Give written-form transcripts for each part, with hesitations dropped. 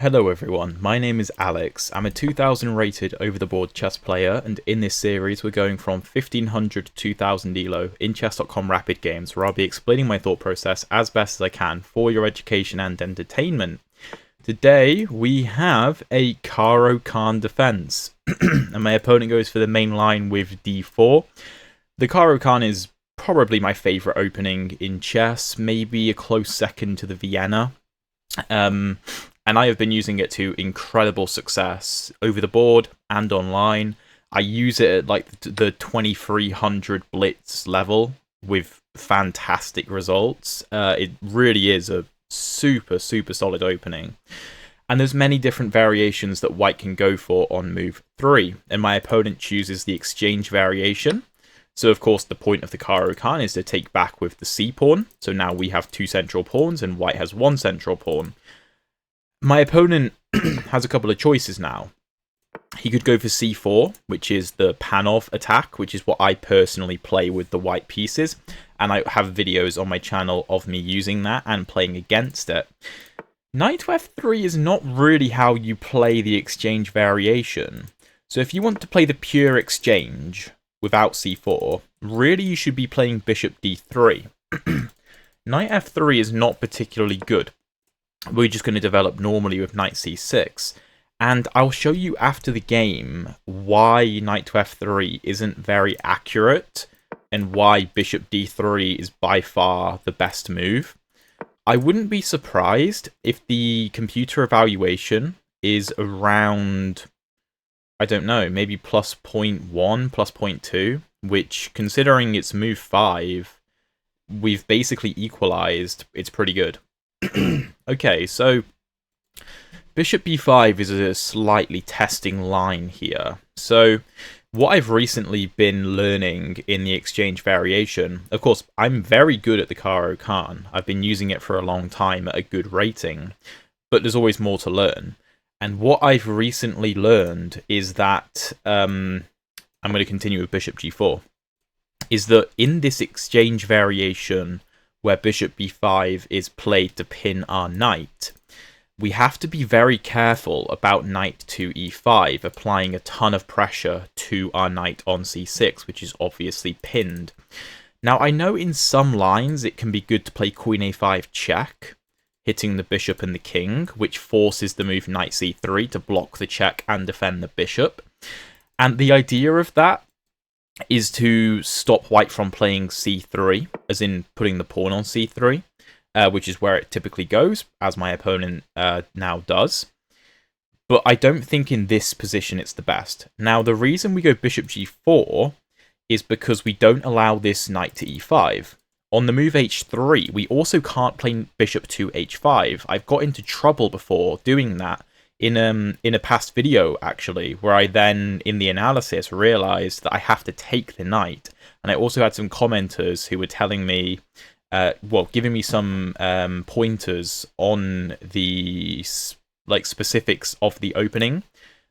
Hello everyone, my name is Alex. I'm a 2000 rated over-the-board chess player, and in this series we're going from 1500 to 2000 elo in chess.com rapid games, where I'll be explaining my thought process as best as I can for your education and entertainment. Today we have a Caro Kann Defense, and my opponent goes for the main line with d4. The Caro Kann is probably my favourite opening in chess, maybe a close second to the Vienna. And I have been using it to incredible success over the board and online. I use it at like the 2300 blitz level with fantastic results. It really is a super solid opening. And there's many different variations that white can go for on move 3. And my opponent chooses the exchange variation. So of course the point of the Caro Kann is to take back with the c pawn. So now we have two central pawns and white has one central pawn. My opponent has a couple of choices now. He could go for c4, which is the Panov Attack, which is what I personally play with the white pieces. And I have videos on my channel of me using that and playing against it. Knight to f3 is not really how you play the exchange variation. So if you want to play the pure exchange without c4, really you should be playing bishop d3. Knight f3 is not particularly good. We're just going to develop normally with knight c6. And I'll show you after the game why knight to f3 isn't very accurate and why bishop d3 is by far the best move. I wouldn't be surprised if the computer evaluation is around, I don't know, maybe plus 0.1, plus 0.2, which, considering it's move 5, we've basically equalized. It's pretty good. Okay, so bishop b5 is a slightly testing line here. So what I've recently been learning in the exchange variation, of course, I'm very good at the Caro Kann. I've been using it for a long time at a good rating, but there's always more to learn. And what I've recently learned is that, I'm going to continue with bishop g4, is that in this exchange variation, where bishop b5 is played to pin our knight, we have to be very careful about knight to e5, applying a ton of pressure to our knight on c6, which is obviously pinned. Now, I know in some lines it can be good to play queen a5 check, hitting the bishop and the king, which forces the move knight c3 to block the check and defend the bishop. And the idea of that is to stop white from playing c3, as in putting the pawn on c3, which is where it typically goes, as my opponent now does. But I don't think in this position it's the best. Now, the reason we go bishop g4 is because we don't allow this knight to e5. On the move h3, we also can't play bishop to h5. I've got into trouble before doing that in a past video, actually, where I then, in the analysis, realized that I have to take the knight. And I also had some commenters who were telling me, giving me some pointers on the specifics of the opening,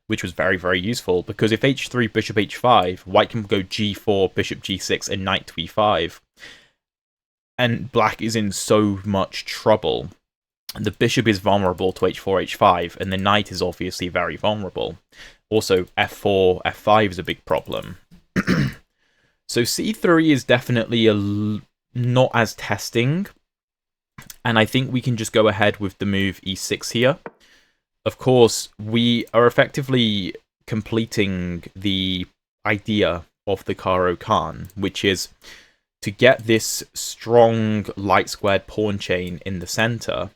which was very useful, because if h3, bishop h5, white can go g4, bishop g6, and knight to e5. And black is in so much trouble. The bishop is vulnerable to h4, h5, and the knight is obviously very vulnerable. Also, f4, f5 is a big problem. So c3 is definitely not as testing, and I think we can just go ahead with the move e6 here. Of course, we are effectively completing the idea of the Caro Kann, which is to get this strong light-squared pawn chain in the center,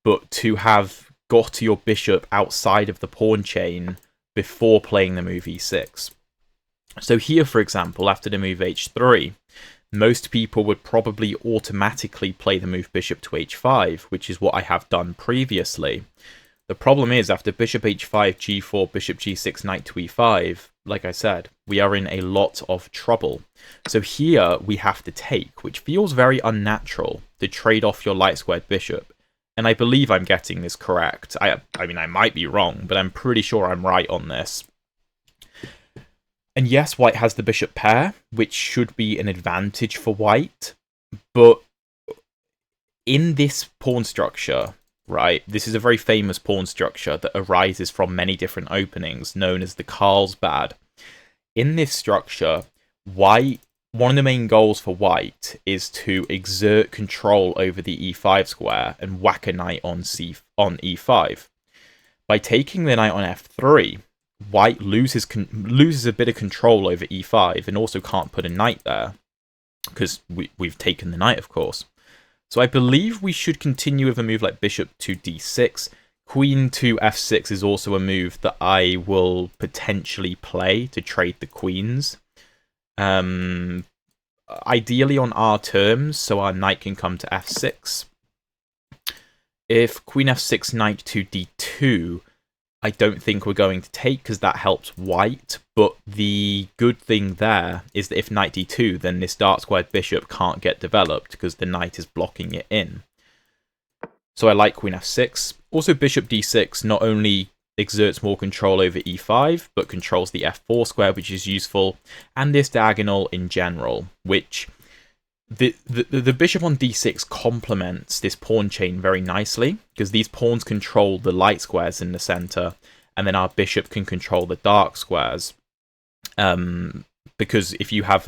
but to have got your bishop outside of the pawn chain before playing the move e6. So here, for example, after the move h3, most people would probably automatically play the move bishop to h5, which is what I have done previously. The problem is, after bishop h5, g4, bishop g6, knight to e5, like I said, we are in a lot of trouble. So here we have to take, which feels very unnatural, to trade off your light-squared bishop. And I believe I'm getting this correct. I mean, I might be wrong, but I'm pretty sure I'm right on this. And yes, white has the bishop pair, which should be an advantage for white. But in this pawn structure, right? This is a very famous pawn structure that arises from many different openings, known as the Carlsbad. In this structure, white, one of the main goals for white is to exert control over the e5 square and whack a knight on e5. By taking the knight on f3, white loses a bit of control over e5 and also can't put a knight there, because we've taken the knight, of course. So I believe we should continue with a move like bishop to d6. Queen to f6 is also a move that I will potentially play to trade the queens. Ideally on our terms, so our knight can come to f6. If queen f6, knight to d2, I don't think we're going to take because that helps white. But the good thing there is that if knight d2, then this dark squared bishop can't get developed because the knight is blocking it in. So I like queen f6. Also, bishop d6 not only exerts more control over e5, but controls the f4 square, which is useful, and this diagonal in general, which the bishop on d6 complements this pawn chain very nicely, because these pawns control the light squares in the center, and then our bishop can control the dark squares. Because if you have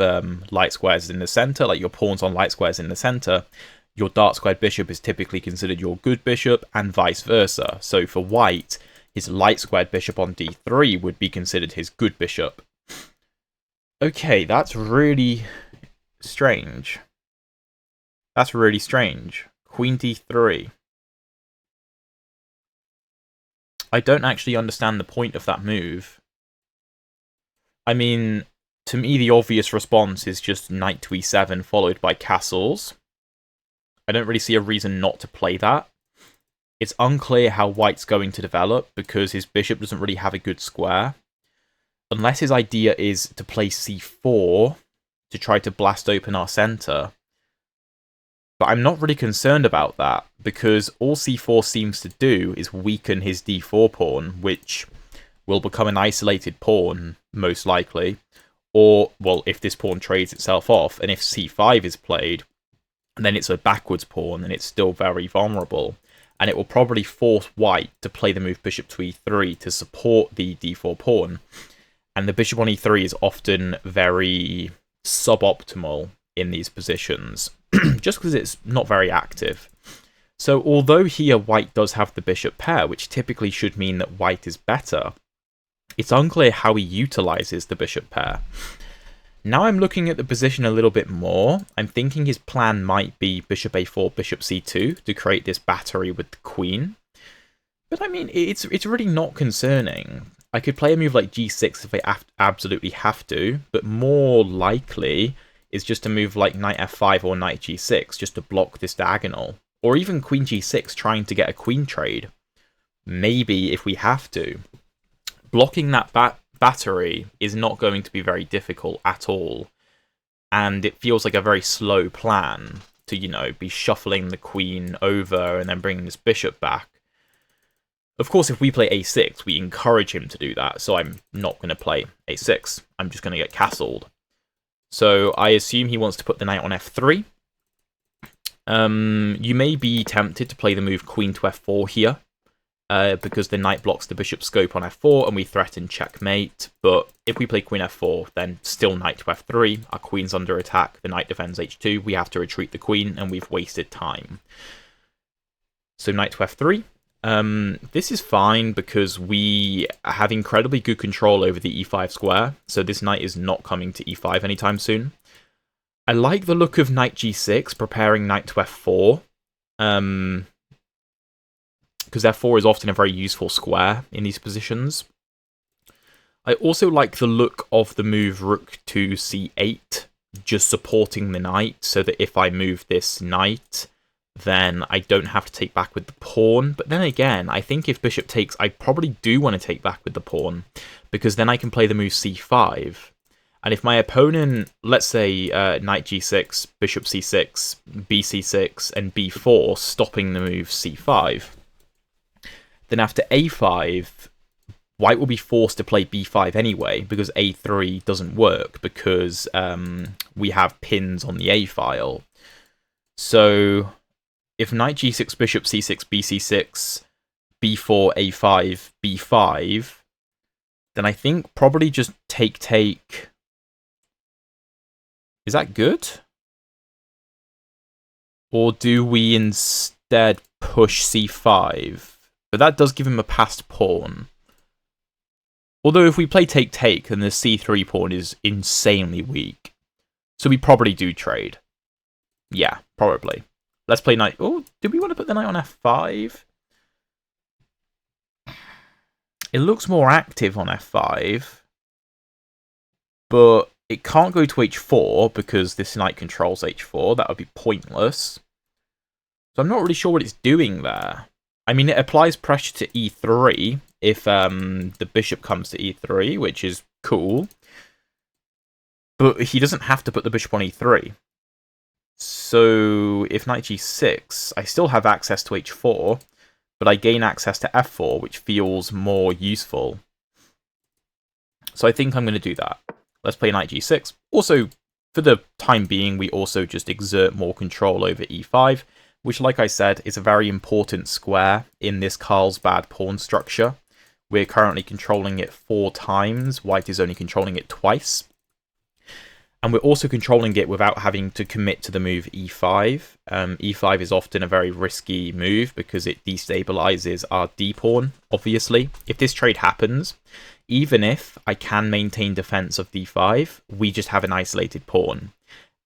light squares in the center, like your pawns on light squares in the center, your dark squared bishop is typically considered your good bishop, and vice versa. So for white, his light squared bishop on d3 would be considered his good bishop. Okay, that's really strange. That's really strange. Queen d3. I don't actually understand the point of that move. I mean, to me, the obvious response is just knight to e7 followed by castles. I don't really see a reason not to play that. It's unclear how white's going to develop because his bishop doesn't really have a good square. Unless his idea is to play c4 to try to blast open our center. But I'm not really concerned about that, because all c4 seems to do is weaken his d4 pawn, which will become an isolated pawn, most likely. Or, well, if this pawn trades itself off, and if c5 is played, then it's a backwards pawn, and it's still very vulnerable. And it will probably force white to play the move bishop to e3 to support the d4 pawn. And the bishop on e3 is often very suboptimal in these positions, just because it's not very active. So although here white does have the bishop pair, which typically should mean that white is better, it's unclear how he utilizes the bishop pair. Now I'm looking at the position a little bit more. I'm thinking his plan might be bishop a4, bishop c2 to create this battery with the queen. But I mean, it's really not concerning. I could play a move like g6 if I absolutely have to, but more likely is just a move like knight f5 or knight g6 just to block this diagonal. Or even queen g6 trying to get a queen trade. Maybe if we have to. Blocking that battery is not going to be very difficult at all. And it feels like a very slow plan to, you know, be shuffling the queen over and then bringing this bishop back. Of course, if we play a6, we encourage him to do that, so I'm not going to play a6. I'm just going to get castled. So I assume he wants to put the knight on f3. You may be tempted to play the move queen to f4 here, because the knight blocks the bishop scope on f4 and we threaten checkmate. But if we play queen f4, then still knight to f3. Our queen's under attack, the knight defends h2. We have to retreat the queen, and we've wasted time. So knight to f3. This is fine because we have incredibly good control over the e5 square, so this knight is not coming to e5 anytime soon. I like the look of knight g6, preparing knight to f4, because f4 is often a very useful square in these positions. I also like the look of the move rook to c8, just supporting the knight, so that if I move this knight, then I don't have to take back with the pawn. But then again, I think if bishop takes, I probably do want to take back with the pawn, because then I can play the move c5. And if my opponent, let's say knight g6, bishop c6, bc6, and b4, stopping the move c5, then after a5, white will be forced to play b5 anyway, because a3 doesn't work, because we have pins on the a file. So if knight g6, bishop c6, bc6, b4, a5, b5, then I think probably just take. Is that good? Or do we instead push c5? But that does give him a passed pawn. Although if we play take, then the c3 pawn is insanely weak. So we probably do trade. Yeah, probably. Let's play knight. Oh, did we want to put the knight on f5? It looks more active on f5. But it can't go to h4 because this knight controls h4. That would be pointless. So I'm not really sure what it's doing there. I mean, it applies pressure to e3 if the bishop comes to e3, which is cool. But he doesn't have to put the bishop on e3. So if knight g6, I still have access to h4, but I gain access to f4, which feels more useful. So I think I'm going to do that. Let's play knight g6. Also, for the time being, we also just exert more control over e5, which, like I said, is a very important square in this Carlsbad pawn structure. We're currently controlling it 4 times. White is only controlling it twice. And we're also controlling it without having to commit to the move e5. E5 is often a very risky move because it destabilizes our d-pawn, obviously. If this trade happens, even if I can maintain defense of d5, we just have an isolated pawn.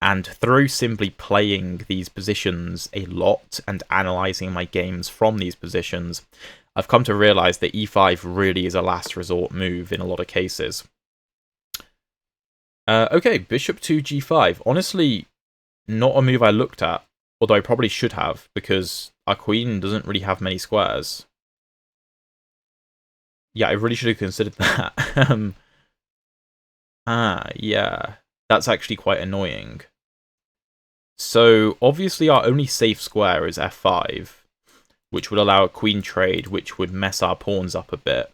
And through simply playing these positions a lot and analysing my games from these positions, I've come to realise that e5 really is a last resort move in a lot of cases. Okay, bishop to g5. Honestly, not a move I looked at, although I probably should have, because our queen doesn't really have many squares. Yeah, I really should have considered that. Yeah. That's actually quite annoying. So, obviously our only safe square is f5, which would allow a queen trade, which would mess our pawns up a bit.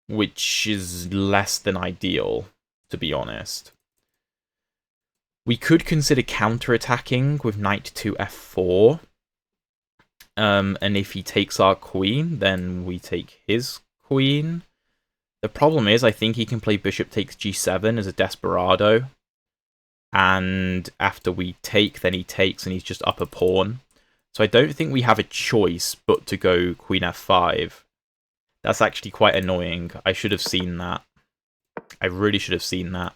Which is less than ideal, to be honest. We could consider counter-attacking with knight to f4. And if he takes our queen, then we take his queen. The problem is, I think he can play bishop takes g7 as a desperado. And after we take, then he takes, and he's just up a pawn. So I don't think we have a choice but to go queen f5. That's actually quite annoying. I should have seen that. I really should have seen that.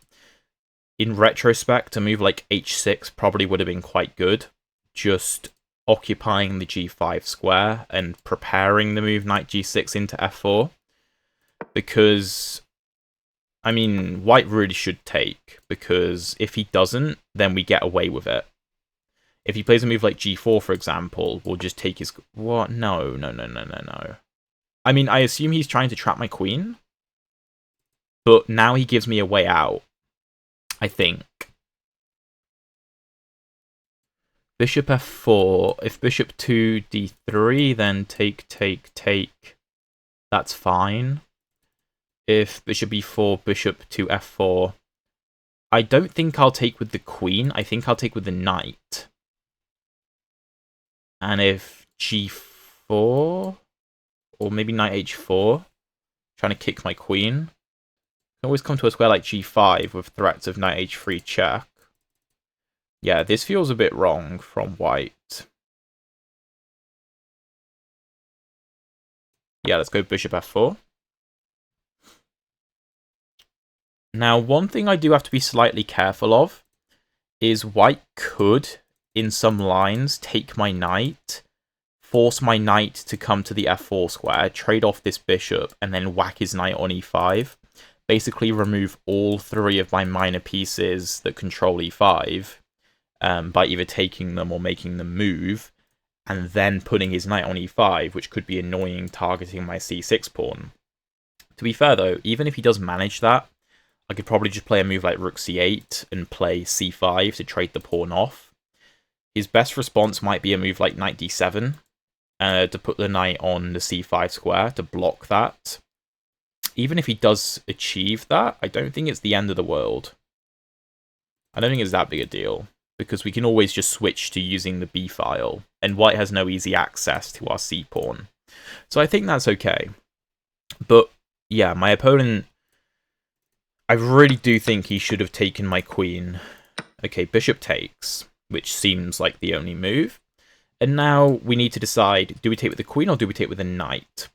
In retrospect, a move like h6 probably would have been quite good. Just occupying the g5 square and preparing the move knight g6 into f4. Because, I mean, white really should take, because if he doesn't, then we get away with it. If he plays a move like g4, for example, we'll just take his... What? No. I mean, I assume he's trying to trap my queen, but now he gives me a way out, I think. Bishop f4. If bishop to d3, then take. That's fine. If bishop e4, bishop to f4. I don't think I'll take with the queen. I think I'll take with the knight. And if g4, or maybe knight h4, trying to kick my queen. I can always come to a square like g5 with threats of knight h3 check. Yeah, this feels a bit wrong from white. Yeah, let's go bishop f4. Now, one thing I do have to be slightly careful of is white could, in some lines, take my knight, force my knight to come to the f4 square, trade off this bishop, and then whack his knight on e5. Basically remove all 3 of my minor pieces that control e5 by either taking them or making them move, and then putting his knight on e5, which could be annoying, targeting my c6 pawn. To be fair, though, even if he does manage that, I could probably just play a move like rook c8 and play c5 to trade the pawn off. His best response might be a move like knight d7 to put the knight on the c5 square to block that. Even if he does achieve that, I don't think it's the end of the world. I don't think it's that big a deal. because we can always just switch to using the B file, and white has no easy access to our C pawn. So I think that's okay. But yeah, my opponent, I really do think he should have taken my queen. Okay, bishop takes, which seems like the only move. And now we need to decide, do we take with the queen or do we take with the knight?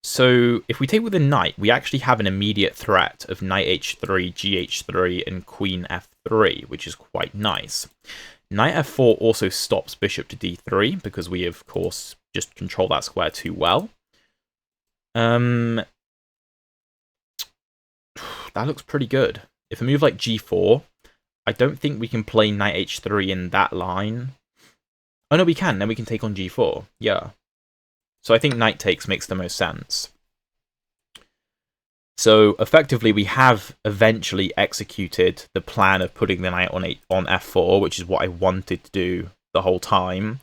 So if we take with the knight, we actually have an immediate threat of knight h3, gh3, and queen f3, which is quite nice. Knight f4 also stops bishop to d3, because we, of course, just control that square too well. That looks pretty good. If a move like g4, I don't think we can play knight h3 in that line. Oh no, we can. Then we can take on g4. Yeah. So I think knight takes makes the most sense. So effectively, we have eventually executed the plan of putting the knight on f4, which is what I wanted to do the whole time.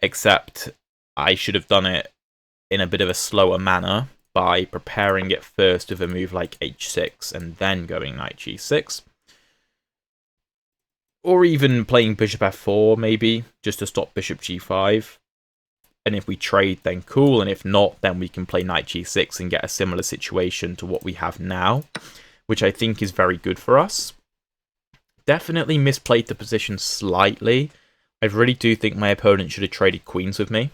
Except I should have done it in a bit of a slower manner by preparing it first with a move like h6 and then going knight g6. Or even playing bishop f4, maybe, just to stop bishop g5. And if we trade, then cool. And if not, then we can play knight g6 and get a similar situation to what we have now, which I think is very good for us. Definitely misplayed the position slightly. I really do think my opponent should have traded queens with me.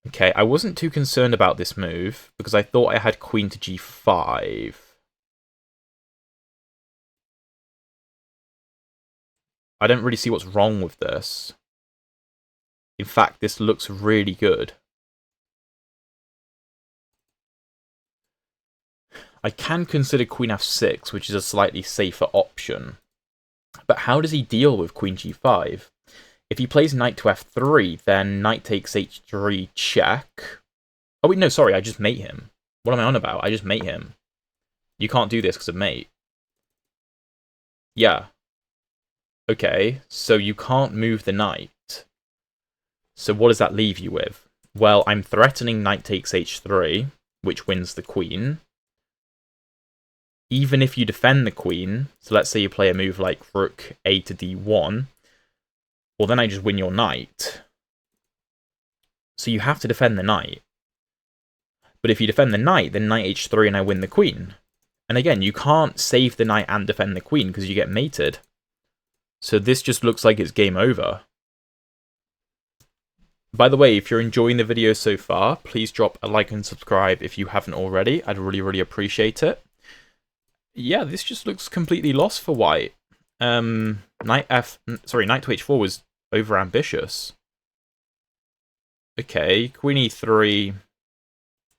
Okay, I wasn't too concerned about this move, because I thought I had queen to g5. I don't really see what's wrong with this. In fact, this looks really good. I can consider queen f6, which is a slightly safer option. But how does he deal with queen g5? If he plays knight to f3, then knight takes h3 check. Oh wait, no, sorry, I just mate him. What am I on about? I just mate him. You can't do this because of mate. Yeah. Okay, so you can't move the knight. So what does that leave you with? Well, I'm threatening knight takes h3, which wins the queen. Even if you defend the queen, so let's say you play a move like rook a to d1, well then I just win your knight. So you have to defend the knight. But if you defend the knight, then knight h3 and I win the queen. And again, you can't save the knight and defend the queen because you get mated. So this just looks like it's game over. By the way, if you're enjoying the video so far, please drop a like and subscribe if you haven't already. I'd really appreciate it. Yeah, this just looks completely lost for white. Knight to h4 was over ambitious. Okay, queen e3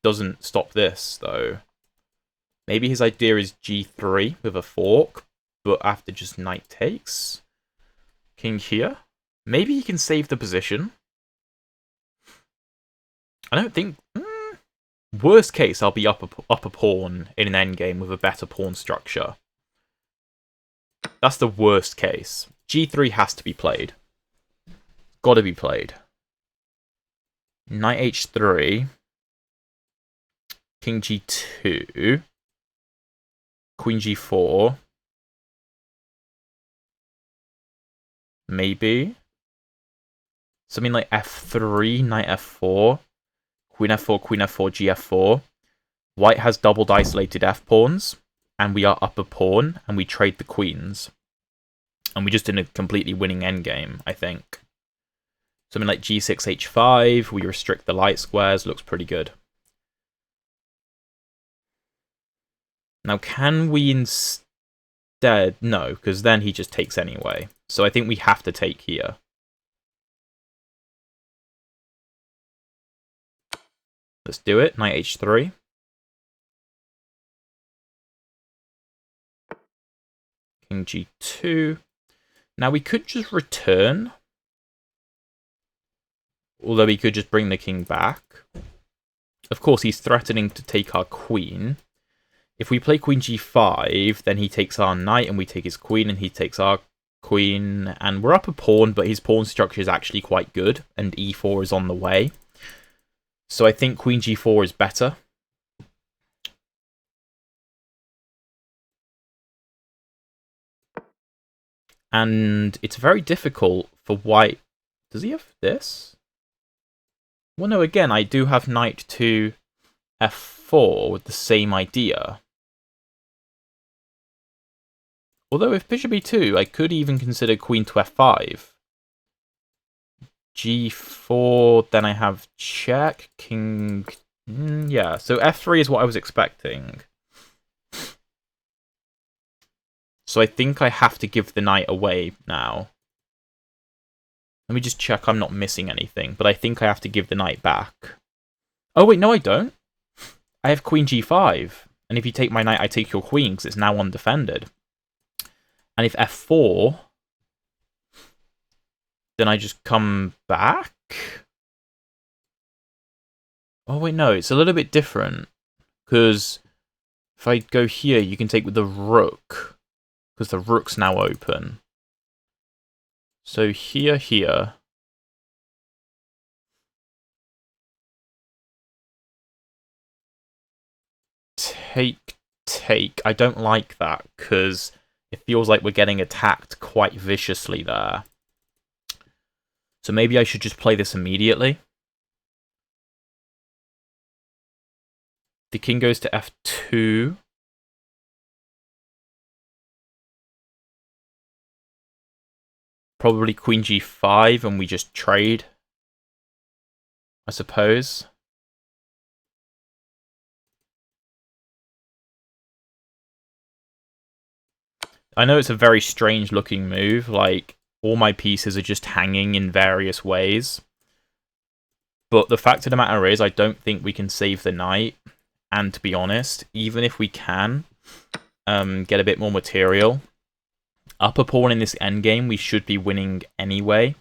doesn't stop this though. Maybe his idea is g3 with a fork, but after just knight takes. King here. Maybe he can save the position. I don't think... worst case, I'll be up a pawn in an endgame with a better pawn structure. That's the worst case. g3 has to be played. Gotta be played. Knight h3. King g2. Queen g4. Maybe. Something like f3, knight f4. Queen f4, gf4. White has doubled isolated f-pawns, and we are up a pawn, and we trade the queens. And we just in a completely winning endgame, I think. Something like g6, h5, we restrict the light squares, looks pretty good. Now, can we instead... No, because then he just takes anyway. So I think we have to take here. Let's do it. Knight h3. King g2. Now we could just return. Although we could just bring the king back. Of course, he's threatening to take our queen. If we play queen g5, then he takes our knight and we take his queen and he takes our queen. And we're up a pawn, but his pawn structure is actually quite good. And e4 is on the way. So I think queen g4 is better. And it's very difficult for white... Does he have this? Well, no, again, I do have knight to f4 with the same idea. Although if bishop e2, I could even consider queen to f5. g4, then I have check, king... yeah, so f3 is what I was expecting. So I think I have to give the knight away now. Let me just check I'm not missing anything, but I think I have to give the knight back. Oh wait, no I don't. I have queen g5, and if you take my knight, I take your queen, because it's now undefended. And if f4, then I just come back? Oh wait, no, it's a little bit different, because if I go here, you can take with the rook, because the rook's now open. So here. Take. I don't like that, because it feels like we're getting attacked quite viciously there. So maybe I should just play this immediately. The king goes to f2. Probably queen g5 and we just trade, I suppose. I know it's a very strange looking move, like all my pieces are just hanging in various ways. But the fact of the matter is I don't think we can save the knight. And to be honest, even if we can get a bit more material, up a pawn in this endgame, we should be winning anyway.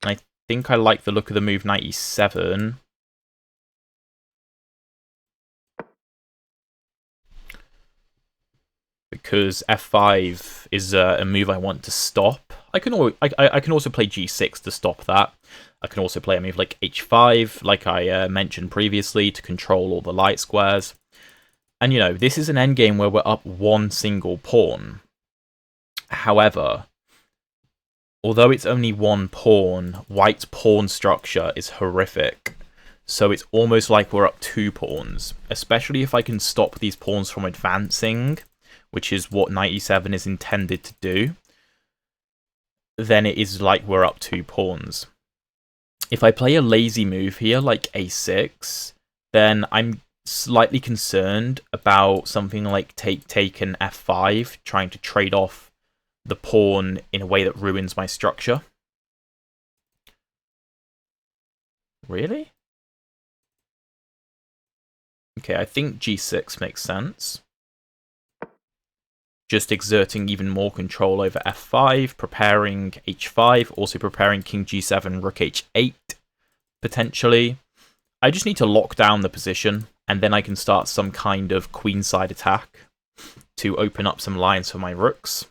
I think I like the look of the move knight e7. Because f5 is a move I want to stop. I can also play g6 to stop that. I can also play a move like h5, like I mentioned previously, to control all the light squares. And, you know, this is an endgame where we're up one single pawn. However, although it's only one pawn, white's pawn structure is horrific. So it's almost like we're up two pawns, especially if I can stop these pawns from advancing, which is what knight e7 is intended to do. Then it is like we're up two pawns. If I play a lazy move here, like a6, then I'm slightly concerned about something like take and f5, trying to trade off the pawn in a way that ruins my structure. Really? Okay, I think g6 makes sense. Just exerting even more control over f5, preparing h5, also preparing king g7, rook h8, potentially. I just need to lock down the position, and then I can start some kind of queenside attack to open up some lines for my rooks.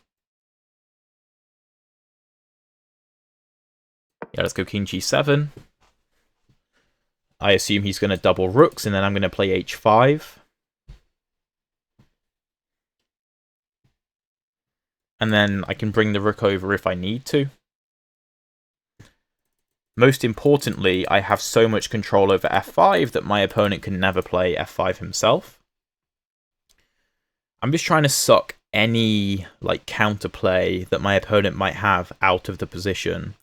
Yeah, let's go king g7. I assume he's going to double rooks, and then I'm going to play h5. And then I can bring the rook over if I need to. Most importantly, I have so much control over f5 that my opponent can never play f5 himself. I'm just trying to suck any like counterplay that my opponent might have out of the position.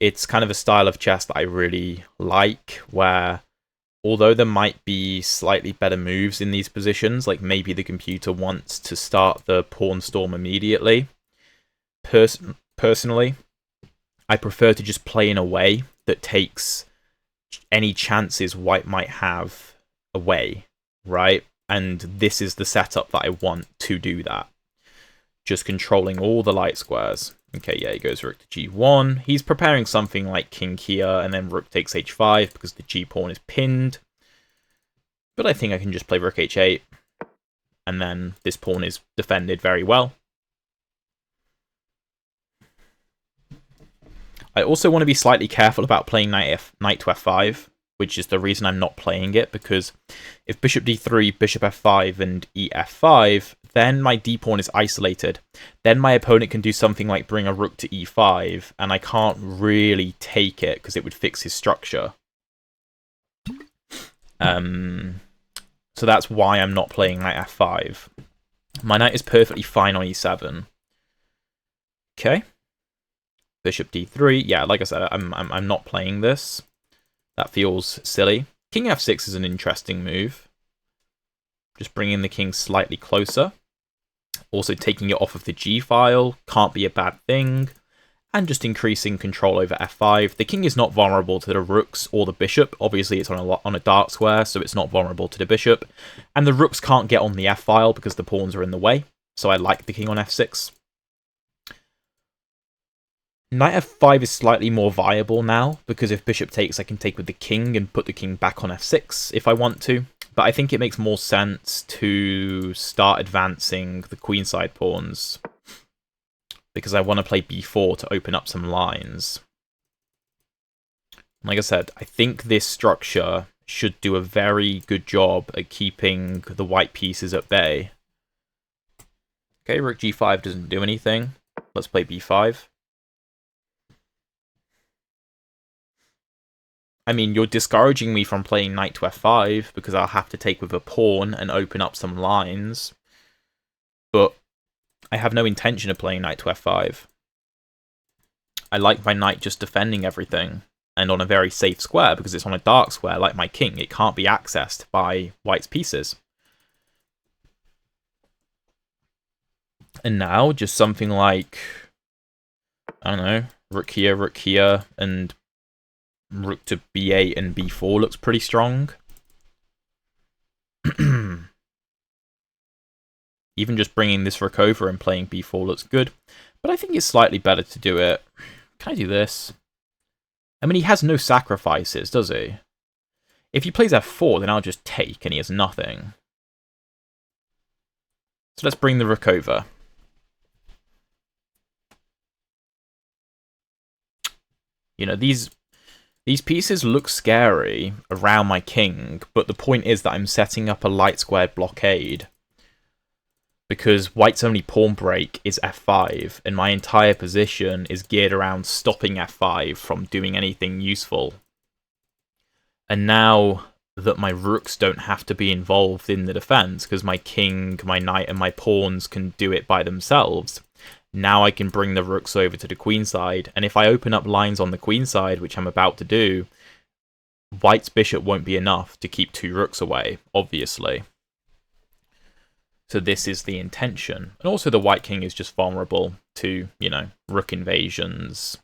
It's kind of a style of chess that I really like, where although there might be slightly better moves in these positions, like maybe the computer wants to start the pawn storm immediately, personally, I prefer to just play in a way that takes any chances white might have away, right? And this is the setup that I want to do that. Just controlling all the light squares. Okay, yeah, he goes rook to g1. He's preparing something like king here, and then rook takes h5 because the g-pawn is pinned. But I think I can just play rook h8, and then this pawn is defended very well. I also want to be slightly careful about playing knight to f5, which is the reason I'm not playing it, because if bishop d3, bishop f5, and ef5, then my d-pawn is isolated. Then my opponent can do something like bring a rook to e5, and I can't really take it because it would fix his structure. So that's why I'm not playing knight f5. My knight is perfectly fine on e7. Okay. Bishop d3. Yeah, like I said, I'm not playing this. That feels silly. King f6 is an interesting move. Just bringing the king slightly closer. Also taking it off of the g file. Can't be a bad thing. And just increasing control over f5. The king is not vulnerable to the rooks or the bishop. Obviously, it's on a dark square, so it's not vulnerable to the bishop. And the rooks can't get on the f file because the pawns are in the way. So I like the king on f6. Knight f5 is slightly more viable now, because if bishop takes, I can take with the king and put the king back on f6 if I want to. But I think it makes more sense to start advancing the queenside pawns, because I want to play b4 to open up some lines. Like I said, I think this structure should do a very good job at keeping the white pieces at bay. Okay, rook g5 doesn't do anything. Let's play b5. I mean, you're discouraging me from playing knight to f5 because I'll have to take with a pawn and open up some lines. But I have no intention of playing knight to f5. I like my knight just defending everything, and on a very safe square, because it's on a dark square like my king. It can't be accessed by white's pieces. And now, just something like, I don't know, rook here, and rook to b8 and b4 looks pretty strong. Even just bringing this rook over and playing b4 looks good. But I think it's slightly better to do it. Can I do this? I mean, he has no sacrifices, does he? If he plays f4, then I'll just take, and he has nothing. So let's bring the rook over. You know, these pieces look scary around my king, but the point is that I'm setting up a light squared blockade. Because white's only pawn break is f5, and my entire position is geared around stopping f5 from doing anything useful. And now that my rooks don't have to be involved in the defense, because my king, my knight, and my pawns can do it by themselves, now I can bring the rooks over to the queenside, and if I open up lines on the queenside, which I'm about to do, white's bishop won't be enough to keep two rooks away, obviously. So this is the intention. And also the white king is just vulnerable to, you know, rook invasions.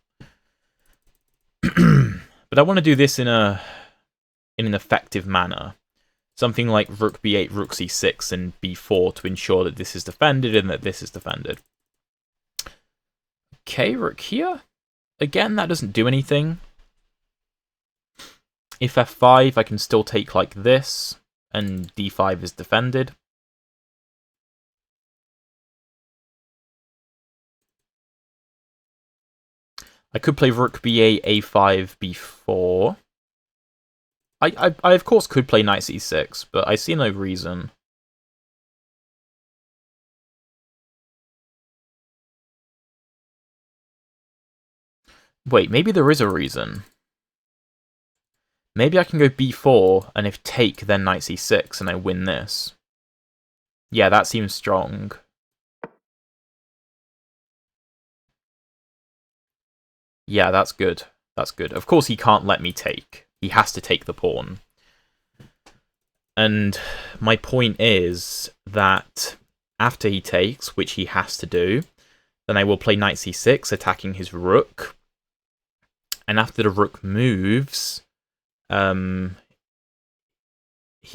But I want to do this in an effective manner. Something like rook b8, rook c6, and b4 to ensure that this is defended and that this is defended. Okay, rook here. Again, that doesn't do anything. If f5, I can still take like this, and d5 is defended. I could play rook b8, a5, b4. I of course could play knight c6, but I see no reason. Wait, maybe there is a reason. Maybe I can go b4, and if take, then knight c6, and I win this. Yeah, that seems strong. Yeah, that's good. That's good. Of course he can't let me take. He has to take the pawn. And my point is that after he takes, which he has to do, then I will play knight c6, attacking his rook. And after the rook moves, he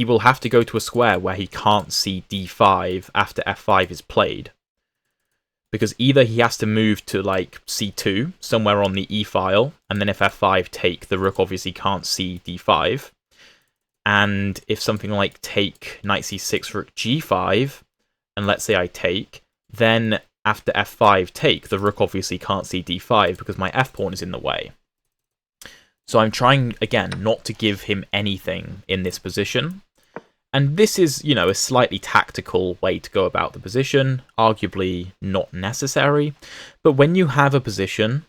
will have to go to a square where he can't see d5 after f5 is played. Because either he has to move to like c2, somewhere on the e file, and then if f5 take, the rook obviously can't see d5. And if something like take knight c6, rook g5, and let's say I take, then after f5 take, the rook obviously can't see d5 because my f pawn is in the way. So I'm trying, again, not to give him anything in this position. And this is, you know, a slightly tactical way to go about the position, arguably not necessary. But when you have a position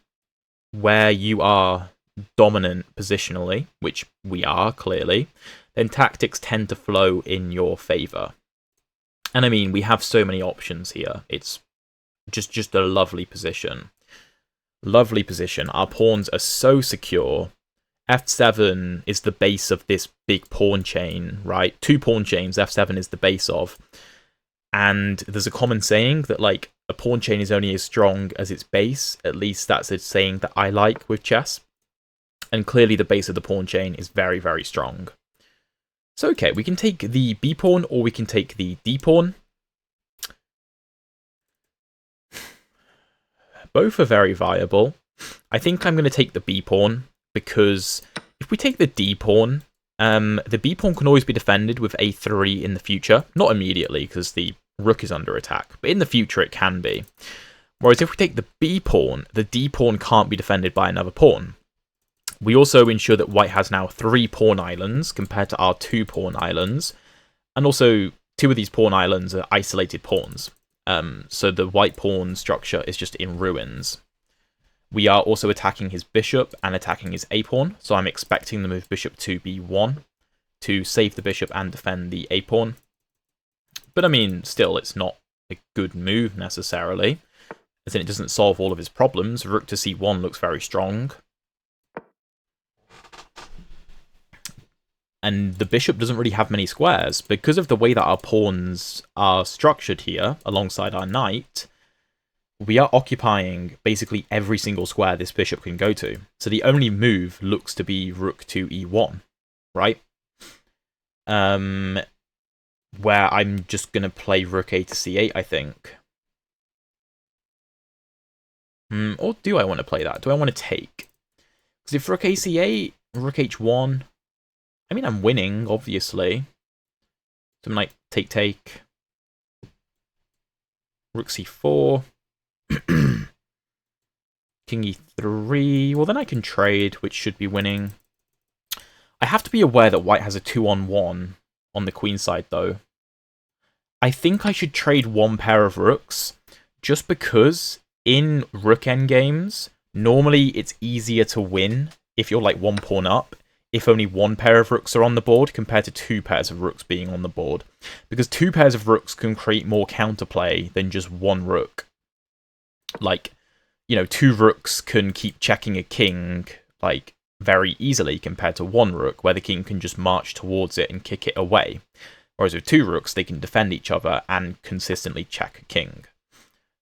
where you are dominant positionally, which we are clearly, then tactics tend to flow in your favour. And I mean, we have so many options here. It's just a lovely position. Lovely position. Our pawns are so secure. F7 is the base of this big pawn chain, right? 2 pawn chains, F7 is the base of. And there's a common saying that, like, a pawn chain is only as strong as its base. At least that's a saying that I like with chess. And clearly the base of the pawn chain is very, very strong. So, okay, we can take the B pawn or we can take the D pawn. Both are very viable. I think I'm going to take the B pawn, because if we take the D pawn, the B pawn can always be defended with A3 in the future. Not immediately, because the rook is under attack, but in the future it can be. Whereas if we take the B pawn, the D pawn can't be defended by another pawn. We also ensure that white has now 3 pawn islands compared to our 2 pawn islands. And also, 2 of these pawn islands are isolated pawns. So the white pawn structure is just in ruins. We are also attacking his bishop and attacking his a-pawn. So I'm expecting the move bishop to b1 to save the bishop and defend the a-pawn. But I mean, still, it's not a good move necessarily, as in it doesn't solve all of his problems. Rook to c1 looks very strong. And the bishop doesn't really have many squares. Because of the way that our pawns are structured here, alongside our knight, we are occupying basically every single square this bishop can go to. So the only move looks to be rook to e1, right? Where I'm just going to play rook a to c8, I think. Or do I want to play that? Do I want to take? Because if rook a c8, rook h1... I mean, I'm winning, obviously. So I'm like, take. Rook c4. King e3. Well, then I can trade, which should be winning. I have to be aware that white has a 2-on-1 on the queen side, though. I think I should trade 1 pair of rooks, just because in rook endgames, normally it's easier to win if you're like 1 pawn up, if only 1 pair of rooks are on the board compared to 2 pairs of rooks being on the board. Because 2 pairs of rooks can create more counterplay than just 1 rook. Like, you know, 2 rooks can keep checking a king, like, very easily compared to 1 rook, where the king can just march towards it and kick it away. Whereas with 2 rooks, they can defend each other and consistently check a king.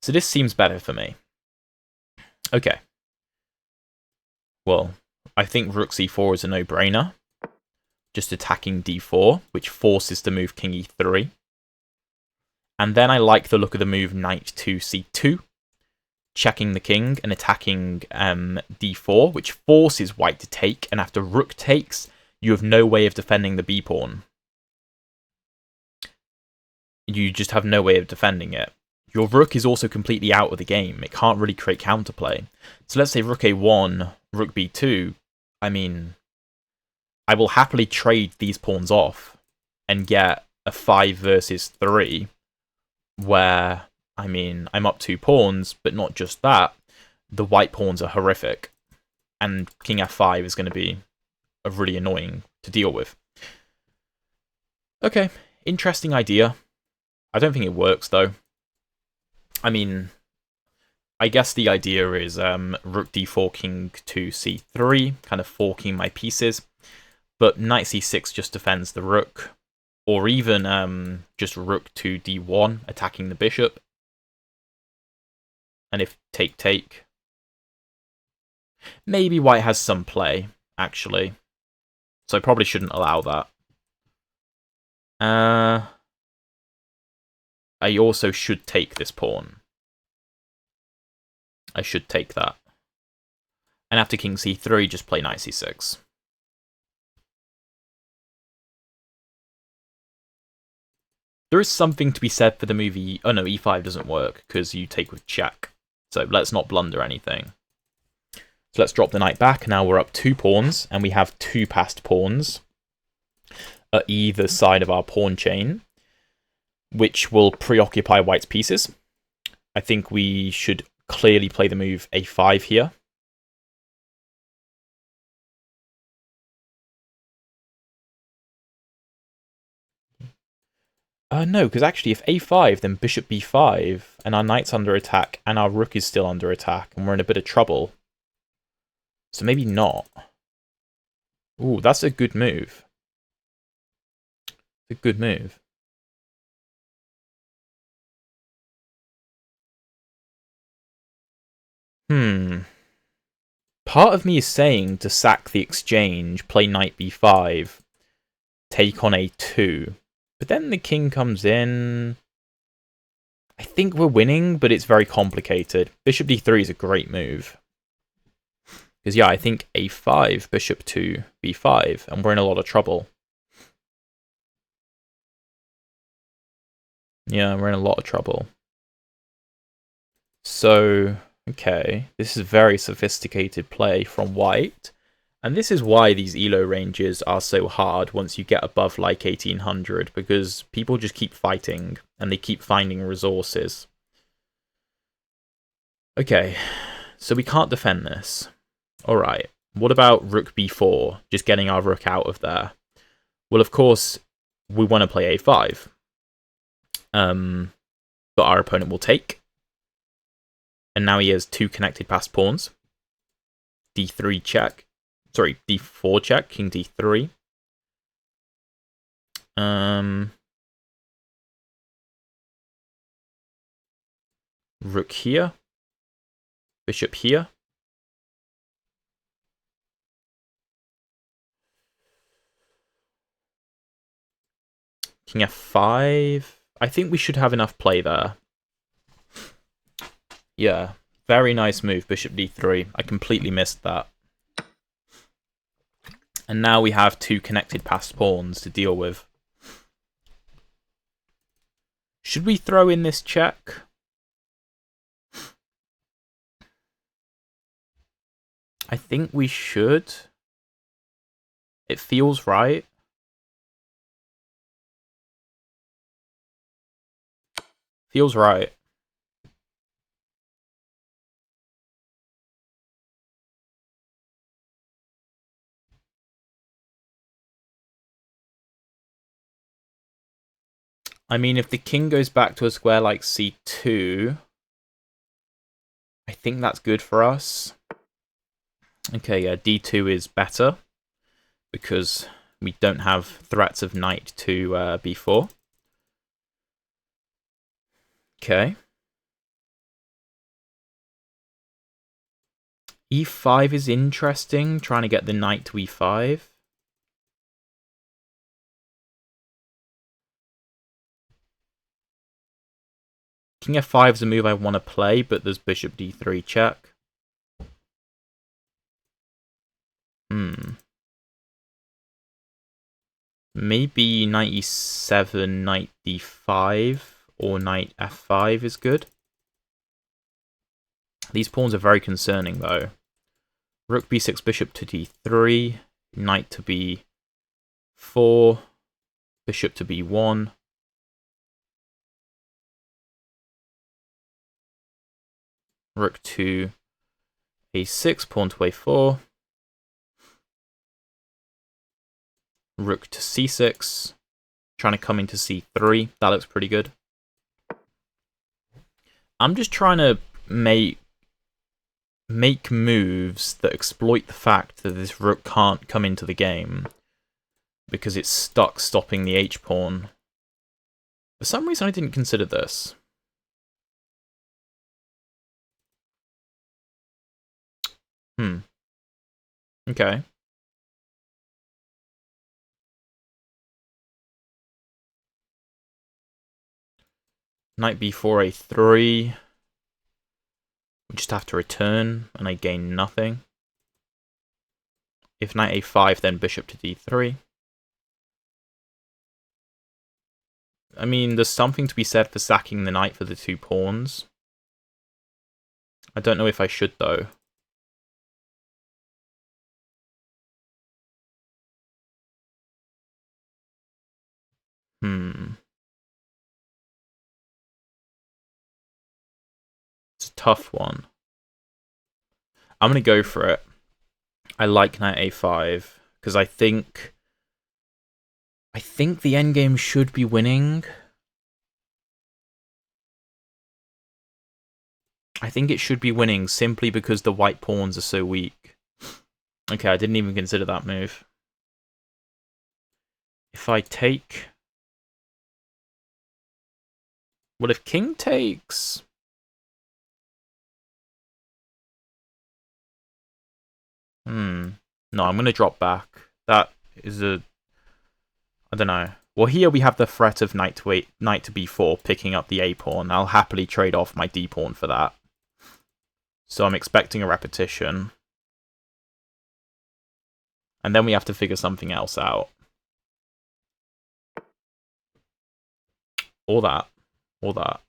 So this seems better for me. Okay. Well, I think rook c4 is a no-brainer. Just attacking d4, which forces the move king e3. And then I like the look of the move knight to c2, checking the king and attacking d4, which forces white to take. And after rook takes, you have no way of defending the b-pawn. You just have no way of defending it. Your rook is also completely out of the game. It can't really create counterplay. So let's say rook a1, rook b2. I mean, I will happily trade these pawns off and get a 5 versus 3 where, I mean, I'm up 2 pawns, but not just that. The white pawns are horrific. And king f5 is going to be really annoying to deal with. Okay, interesting idea. I don't think it works, though. I mean, I guess the idea is rook d4, king to c3, kind of forking my pieces. But knight c6 just defends the rook. Or even just rook to d1, attacking the bishop. And if take. Maybe white has some play, actually. So I probably shouldn't allow that. I also should take this pawn. I should take that. And after king c3, just play knight c6. There is something to be said for the move oh no, e5 doesn't work, because you take with check. So let's not blunder anything. So let's drop the knight back. Now we're up 2 pawns, and we have 2 passed pawns at either side of our pawn chain, which will preoccupy white's pieces. I think we should clearly play the move a5 here. No, because actually if a5, then bishop b5, and our knight's under attack, and our rook is still under attack, and we're in a bit of trouble. So maybe not. Ooh, that's a good move. It's a good move. Part of me is saying to sack the exchange, play knight b5, take on a2. But then the king comes in. I think we're winning, but it's very complicated. Bishop d3 is a great move. Because, yeah, I think a5, bishop to b5, and we're in a lot of trouble. Yeah, we're in a lot of trouble. So, okay, this is very sophisticated play from white. And this is why these ELO ranges are so hard once you get above like 1800, because people just keep fighting and they keep finding resources. Okay, so we can't defend this. Alright, what about rook b4, just getting our rook out of there? Well, of course, we want to play a5. But our opponent will take. And now he has 2 connected passed pawns. d3 check. Sorry, d4 check, king d3. Rook here. Bishop here. King f5. I think we should have enough play there. Yeah, very nice move, bishop d3. I completely missed that. And now we have 2 connected passed pawns to deal with. Should we throw in this check? I think we should. It feels right. Feels right. I mean, if the king goes back to a square like c2, I think that's good for us. Okay, yeah, d2 is better because we don't have threats of knight to b4. Okay. e5 is interesting, trying to get the knight to e5. King f5 is a move I want to play, but there's bishop d3 check. Maybe knight e7, knight d5, or knight f5 is good. These pawns are very concerning, though. Rook b6, bishop to d3, knight to b4, bishop to b1. Rook to a6, pawn to a4. Rook to c6. Trying to come into c3. That looks pretty good. I'm just trying to make moves that exploit the fact that this rook can't come into the game because it's stuck stopping the h-pawn. For some reason I didn't consider this. Okay. Knight b4, a3. We just have to return, and I gain nothing. If knight a5, then bishop to d3. I mean, there's something to be said for sacking the knight for the 2 pawns. I don't know if I should, though. It's a tough one. I'm going to go for it. I like knight a5 because I think the endgame should be winning. I think it should be winning simply because the white pawns are so weak. Okay, I didn't even consider that move. If I take... Well, if king takes... No, I'm going to drop back. That is a... I don't know. Well, here we have the threat of knight to b4, picking up the a-pawn. I'll happily trade off my d-pawn for that. So I'm expecting a repetition. And then we have to figure something else out. Or that. Or that.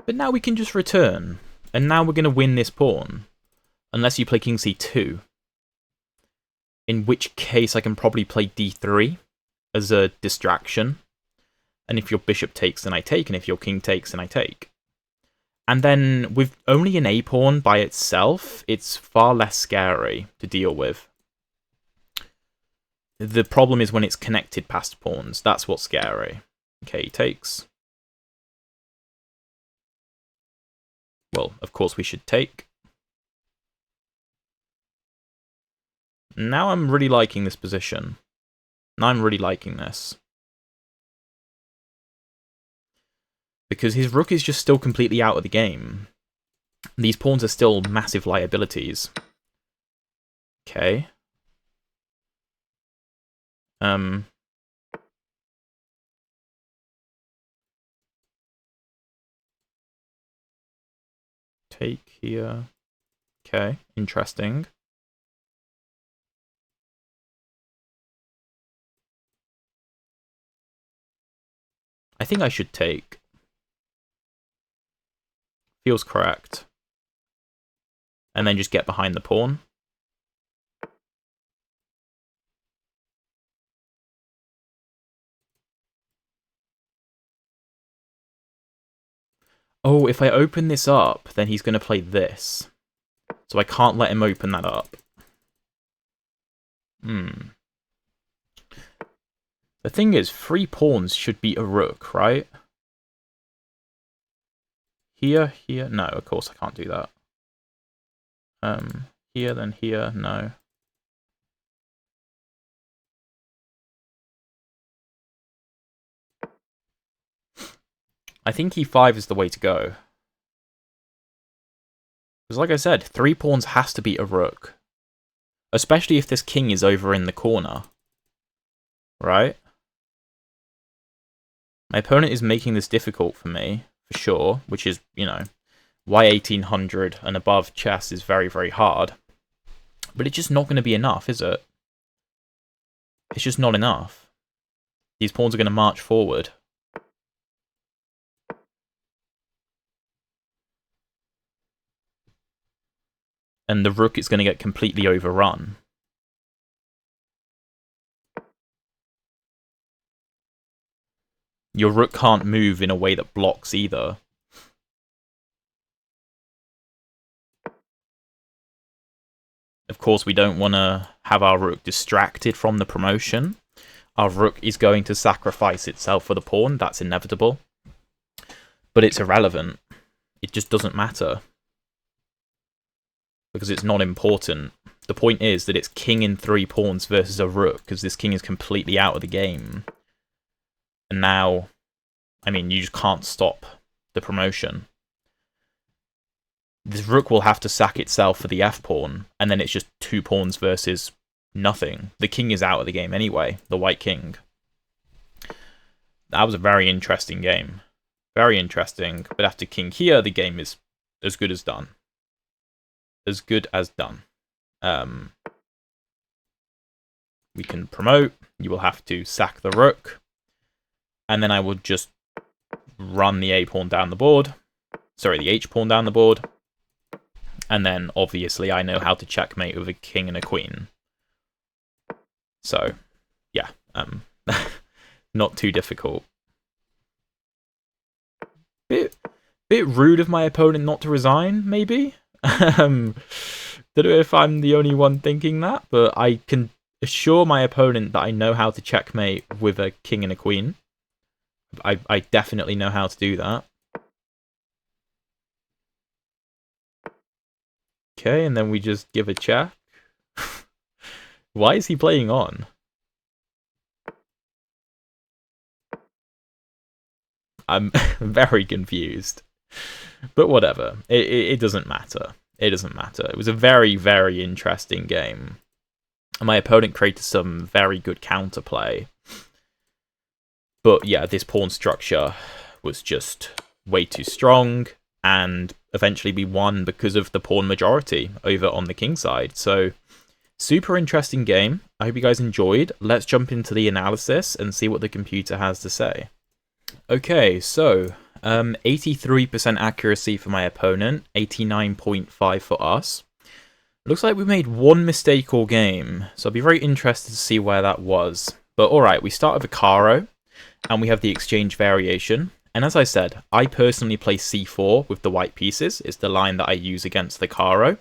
But now we can just return. And now we're going to win this pawn. Unless you play king c2. In which case I can probably play d3 as a distraction. And if your bishop takes, then I take. And if your king takes, then I take. And then with only an a-pawn by itself, it's far less scary to deal with. The problem is when it's connected past pawns. That's what's scary. Okay, he takes. Well, of course we should take. Now I'm really liking this position. Now I'm really liking this. Because his rook is just still completely out of the game. These pawns are still massive liabilities. Okay. Take here. Okay, interesting. I think I should take. Feels correct. And then just get behind the pawn. Oh, if I open this up, then he's going to play this. So I can't let him open that up. The thing is, 3 pawns should beat a rook, right? Here, here. No, of course I can't do that. Here, then here. No. I think e5 is the way to go. Because like I said, 3 pawns has to beat a rook. Especially if this king is over in the corner. Right? My opponent is making this difficult for me, for sure. Which is, you know, why 1800 and above chess is very, very hard. But it's just not going to be enough, is it? It's just not enough. These pawns are going to march forward. And the rook is going to get completely overrun. Your rook can't move in a way that blocks either. Of course, we don't want to have our rook distracted from the promotion. Our rook is going to sacrifice itself for the pawn. That's inevitable. But it's irrelevant. It just doesn't matter. Because it's not important. The point is that it's king in 3 pawns versus a rook, because this king is completely out of the game. And now, I mean, you just can't stop the promotion. This rook will have to sack itself for the f-pawn, and then it's just 2 pawns versus nothing. The king is out of the game anyway, the white king. That was a very interesting game. Very interesting, but after king here, the game is as good as done. As good as done. We can promote. You will have to sack the rook. And then I will just run the a-pawn down the board. Sorry, the h-pawn down the board. And then, obviously, I know how to checkmate with a king and a queen. So, yeah, not too difficult. Bit rude of my opponent not to resign, maybe? Don't know if I'm the only one thinking that, but I can assure my opponent that I know how to checkmate with a king and a queen. I definitely know how to do that. Okay, and then we just give a check. Why is he playing on? I'm very confused. But whatever. It doesn't matter. It doesn't matter. It was a very, very interesting game. My opponent created some very good counterplay. But yeah, this pawn structure was just way too strong, and eventually we won because of the pawn majority over on the king side. So, super interesting game. I hope you guys enjoyed. Let's jump into the analysis and see what the computer has to say. Okay, so 83% accuracy for my opponent, 89.5 for us. Looks like we made one mistake all game, so I'll be very interested to see where that was. But alright, we start with a Caro, and we have the exchange variation. And as I said, I personally play c4 with the white pieces. It's the line that I use against the Caro.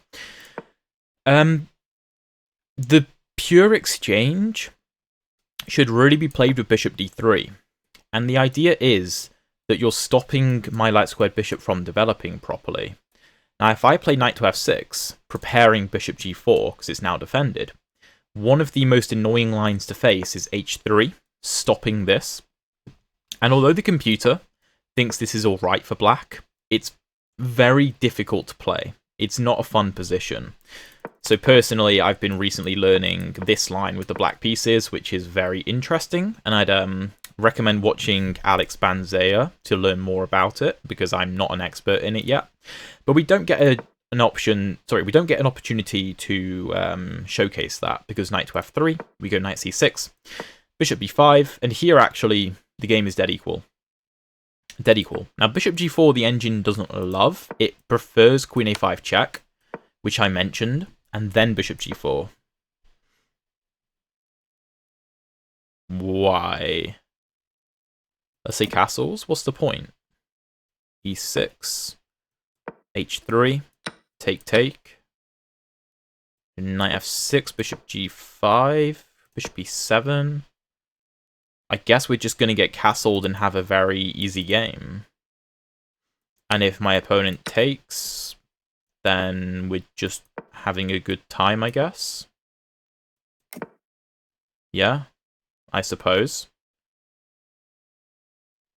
The pure exchange should really be played with bishop d3. And the idea is that you're stopping my light squared bishop from developing properly. Now, if I play knight to f6, preparing bishop g4, because it's now defended, one of the most annoying lines to face is h3, stopping this. And although the computer thinks this is alright for black, it's very difficult to play. It's not a fun position. So personally, I've been recently learning this line with the black pieces, which is very interesting, and I'd recommend watching Alex Banzea to learn more about it, because I'm not an expert in it yet. But we don't get an opportunity to showcase that, because knight to f3, we go knight c6, bishop b5, and here actually the game is dead equal. Dead equal. Now bishop g4 the engine doesn't love. It prefers queen a5 check, which I mentioned, and then bishop g4. Why? Let's say castles. What's the point? e6, h3, take, knight f6, bishop g5, bishop e7. I guess we're just going to get castled and have a very easy game. And if my opponent takes, then we're just having a good time, I guess. Yeah, I suppose.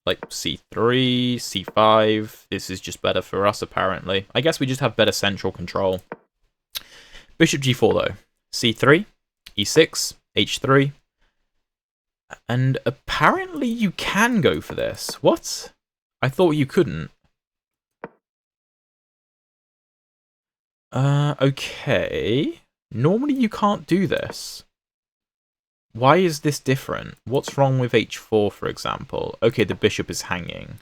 Like c3, c5, this is just better for us, apparently. I guess we just have better central control. Bishop g4, though. c3, e6, h3. And apparently you can go for this. What? I thought you couldn't. Okay. Normally you can't do this. Why is this different? What's wrong with h4, for example? Okay, the bishop is hanging.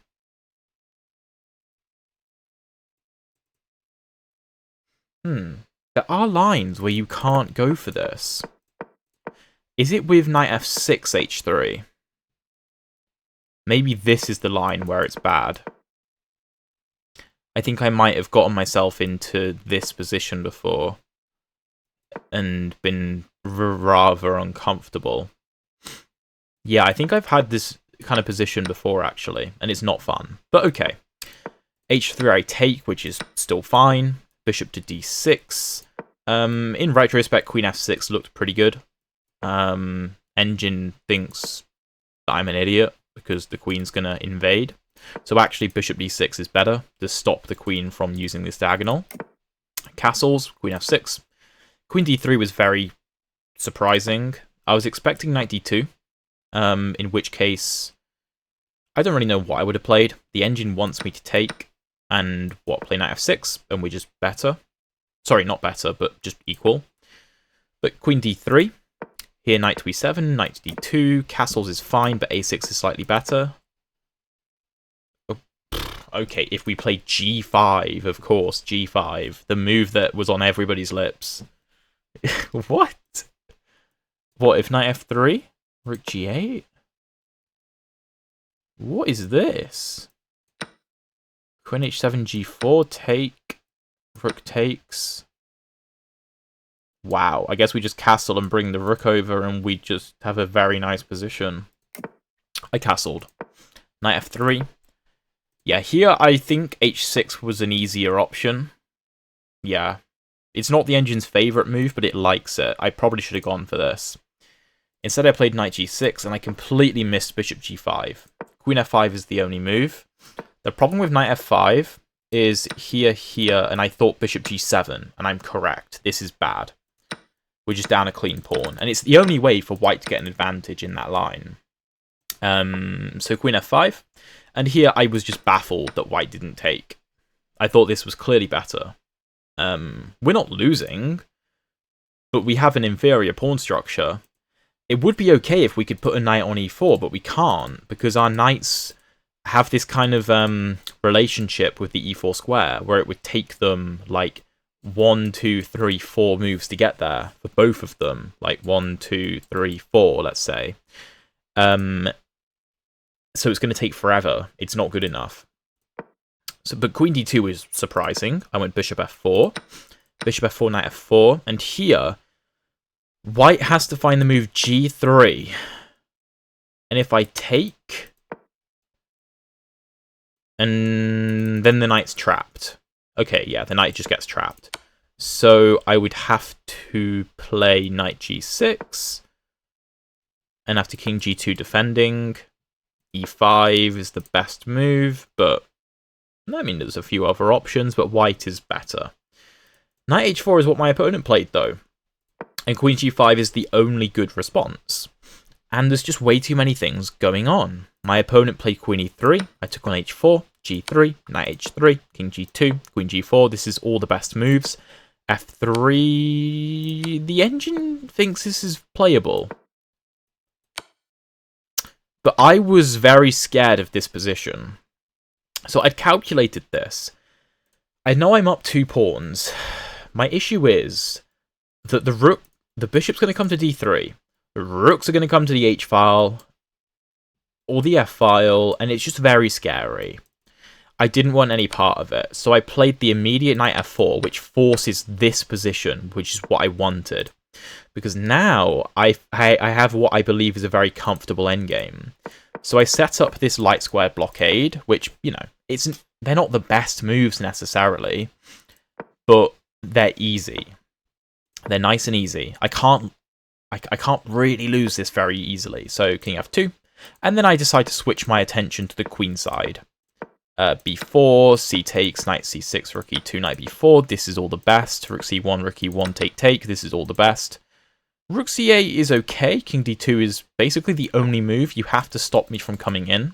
There are lines where you can't go for this. Is it with knight f6, h3? Maybe this is the line where it's bad. I think I might have gotten myself into this position before and been rather uncomfortable. Yeah, I think I've had this kind of position before, actually, and it's not fun. But okay. h3 I take, which is still fine. Bishop to d6. In retrospect, queen f6 looked pretty good. Engine thinks that I'm an idiot because the queen's going to invade. So actually, bishop d6 is better to stop the queen from using this diagonal. Castles, queen f6. Queen d3 was very surprising. I was expecting knight d2, in which case I don't really know what I would have played. The engine wants me to take and play knight f6, and we're just better. Sorry, not better, but just equal. But queen d3. Here, knight to e7, knight to d2. Castles is fine, but a6 is slightly better. Okay, if we play g5, of course, g5. The move that was on everybody's lips. What? What, if knight f3? Rook g8? What is this? Queen h7, g4, take. Rook takes. Wow, I guess we just castle and bring the rook over and we just have a very nice position. I castled. Knight f3. Yeah, here I think h6 was an easier option. Yeah. It's not the engine's favourite move, but it likes it. I probably should have gone for this. Instead I played knight g6 and I completely missed bishop g5. Queen f5 is the only move. The problem with knight f5 is here, and I thought bishop g7, and I'm correct. This is bad. We're just down a clean pawn, and it's the only way for white to get an advantage in that line. So queen f5, and here I was just baffled that white didn't take. I thought this was clearly better. We're not losing, but we have an inferior pawn structure. It would be okay if we could put a knight on e4, but we can't, because our knights have this kind of relationship with the e4 square, where it would take them, like, 1, 2, 3, 4 moves to get there, for both of them. Like, 1, 2, 3, 4, let's say. So it's going to take forever. It's not good enough. So, but queen d2 is surprising. I went bishop f4. Bishop f4, knight f4. And here, white has to find the move g3. And if I take, and then the knight's trapped. Okay, yeah, the knight just gets trapped. So I would have to play knight g6. And after king g2 defending, e5 is the best move, but I mean, there's a few other options, but white is better. Knight h4 is what my opponent played, though. And queen g5 is the only good response. And there's just way too many things going on. My opponent played queen e3, I took on h4, g3, knight h3, king g2, queen g4. This is all the best moves. f3... The engine thinks this is playable. But I was very scared of this position. So I'd calculated this. I know I'm up 2 pawns. My issue is that the bishop's going to come to d3. The rooks are going to come to the h-file or the f-file, and it's just very scary. I didn't want any part of it, so I played the immediate knight f4, which forces this position, which is what I wanted. Because now I have what I believe is a very comfortable endgame. So I set up this light square blockade, which, you know, they're not the best moves necessarily, but they're easy. They're nice and easy. I can't really lose this very easily. So king f2, and then I decide to switch my attention to the queen side. b4, c takes, knight c6, rook e2, knight b4. This is all the best. Rook c1, rook e1, take. This is all the best. Rook c8 is okay. King d2 is basically the only move. You have to stop me from coming in.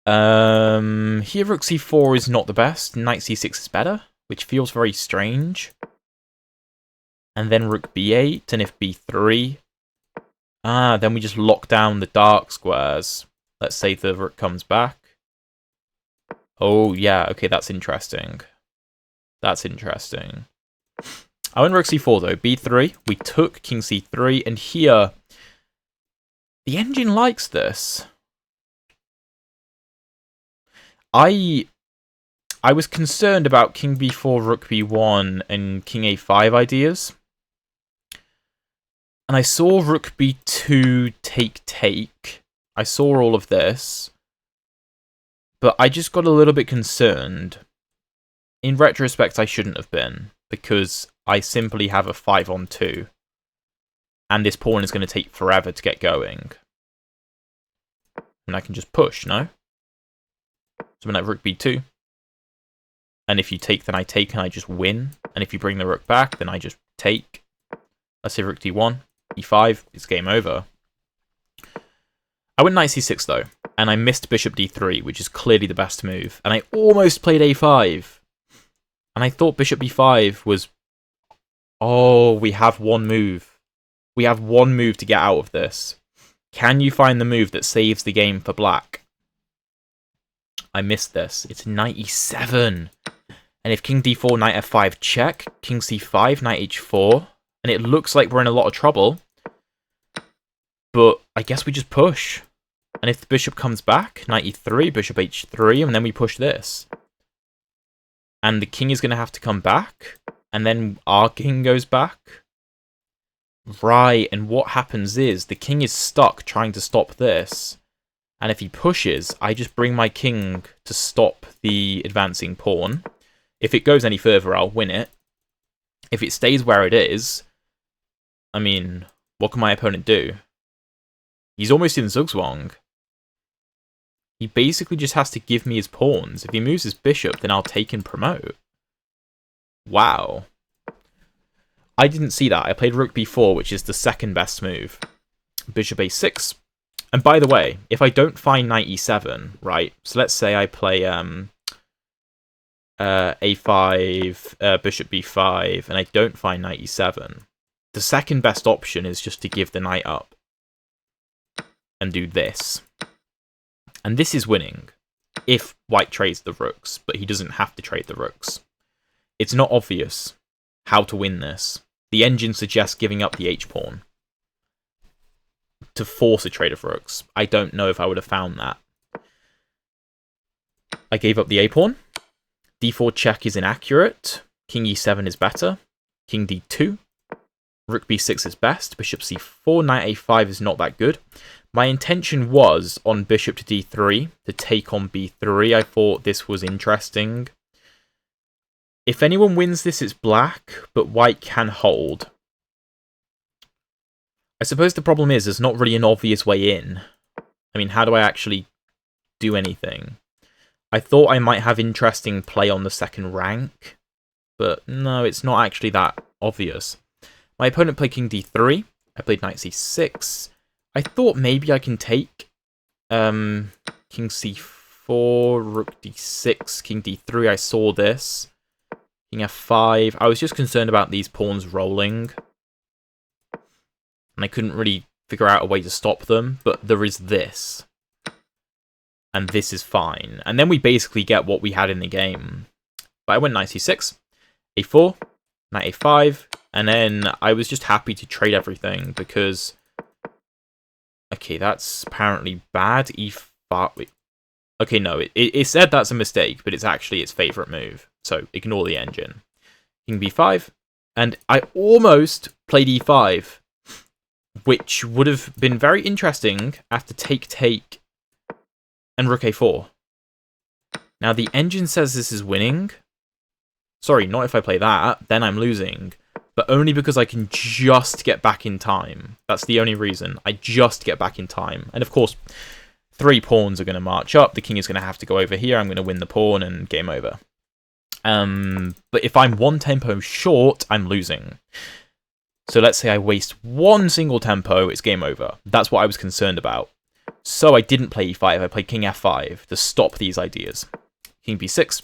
Here rook c4 is not the best. Knight c6 is better, which feels very strange. And then rook b8, and if b3... then we just lock down the dark squares. Let's say the rook comes back. Oh, yeah, okay, that's interesting. That's interesting. I went rook c4, though. b3, we took king c3, and here... The engine likes this. I was concerned about king b4, rook b1, and king a5 ideas. And I saw rook b2, take. I saw all of this. But I just got a little bit concerned. In retrospect, I shouldn't have been, because I simply have a 5-on-2. And this pawn is going to take forever to get going. And I can just push, no? So I'm like rook b2. And if you take, then I take, and I just win. And if you bring the rook back, then I just take. Let's say rook d1, e5, it's game over. I went knight c6, though. And I missed bishop d3, which is clearly the best move. And I almost played a5. And I thought bishop b5 was... Oh, we have one move. We have one move to get out of this. Can you find the move that saves the game for black? I missed this. It's knight e7. And if king d4, knight f5, check. King c5, knight h4. And it looks like we're in a lot of trouble. But I guess we just push. And if the bishop comes back, knight e3, bishop h3, and then we push this. And the king is going to have to come back. And then our king goes back. Right, and what happens is the king is stuck trying to stop this. And if he pushes, I just bring my king to stop the advancing pawn. If it goes any further, I'll win it. If it stays where it is, I mean, what can my opponent do? He's almost in Zugzwang. He basically just has to give me his pawns. If he moves his bishop, then I'll take and promote. Wow. I didn't see that. I played rook b4, which is the second best move. Bishop a6. And by the way, if I don't find knight e7, right? So let's say I play a5, bishop b5, and I don't find knight e7. The second best option is just to give the knight up. And do this. And this is winning. If white trades the rooks, but he doesn't have to trade the rooks. It's not obvious how to win this. The engine suggests giving up the h-pawn to force a trade of rooks. I don't know if I would have found that. I gave up the a-pawn. d4 check is inaccurate. King e7 is better. King d2. Rook b6 is best. Bishop c4. Knight a5 is not that good. My intention was on bishop to d3 to take on b3. I thought this was interesting. If anyone wins this, it's black, but white can hold. I suppose the problem is there's not really an obvious way in. I mean, how do I actually do anything? I thought I might have interesting play on the second rank, but no, it's not actually that obvious. My opponent played king d3. I played knight c6. I thought maybe I can take king c4, rook d6, king d3. I saw this. King f5. I was just concerned about these pawns rolling. And I couldn't really figure out a way to stop them, but there is this. And this is fine. And then we basically get what we had in the game. But I went knight c6, a4, knight a5, and then I was just happy to trade everything because... Okay, that's apparently bad. e5... Wait. Okay, no, it said that's a mistake, but it's actually its favourite move. So ignore the engine. King b5, and I almost played e5, which would have been very interesting after take, and rook a4. Now the engine says this is winning. Sorry, not if I play that, then I'm losing. But only because I can just get back in time. That's the only reason. I just get back in time. And of course, 3 pawns are going to march up. The king is going to have to go over here. I'm going to win the pawn and game over. But if I'm 1 tempo short, I'm losing. So let's say I waste 1 single tempo, it's game over. That's what I was concerned about. So I didn't play e5. I played king f5 to stop these ideas. King b6.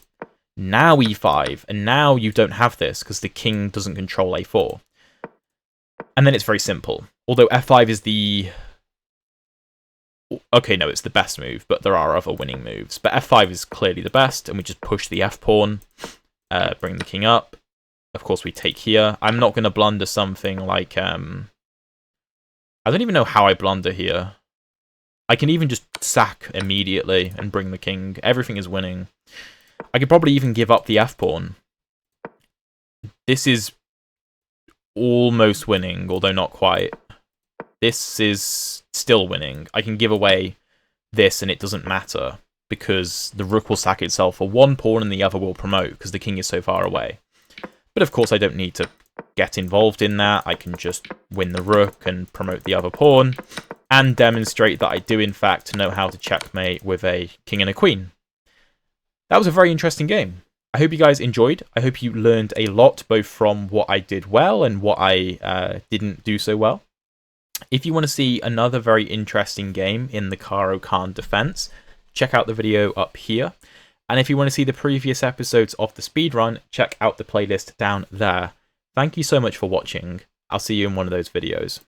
Now e5, and now you don't have this because the king doesn't control a4. And then it's very simple. Although f5 is the... Okay, no, it's the best move, but there are other winning moves. But f5 is clearly the best, and we just push the f-pawn, bring the king up. Of course, we take here. I'm not going to blunder something like... I don't even know how I blunder here. I can even just sack immediately and bring the king. Everything is winning. I could probably even give up the f-pawn. This is almost winning, although not quite. This is still winning. I can give away this and it doesn't matter, because the rook will sack itself for 1 pawn and the other will promote, because the king is so far away. But of course I don't need to get involved in that. I can just win the rook and promote the other pawn, and demonstrate that I do in fact know how to checkmate with a king and a queen. That was a very interesting game. I hope you guys enjoyed. I hope you learned a lot, both from what I did well and what I didn't do so well. If you want to see another very interesting game in the Caro Kann Defense, check out the video up here. And if you want to see the previous episodes of the speedrun, check out the playlist down there. Thank you so much for watching. I'll see you in one of those videos.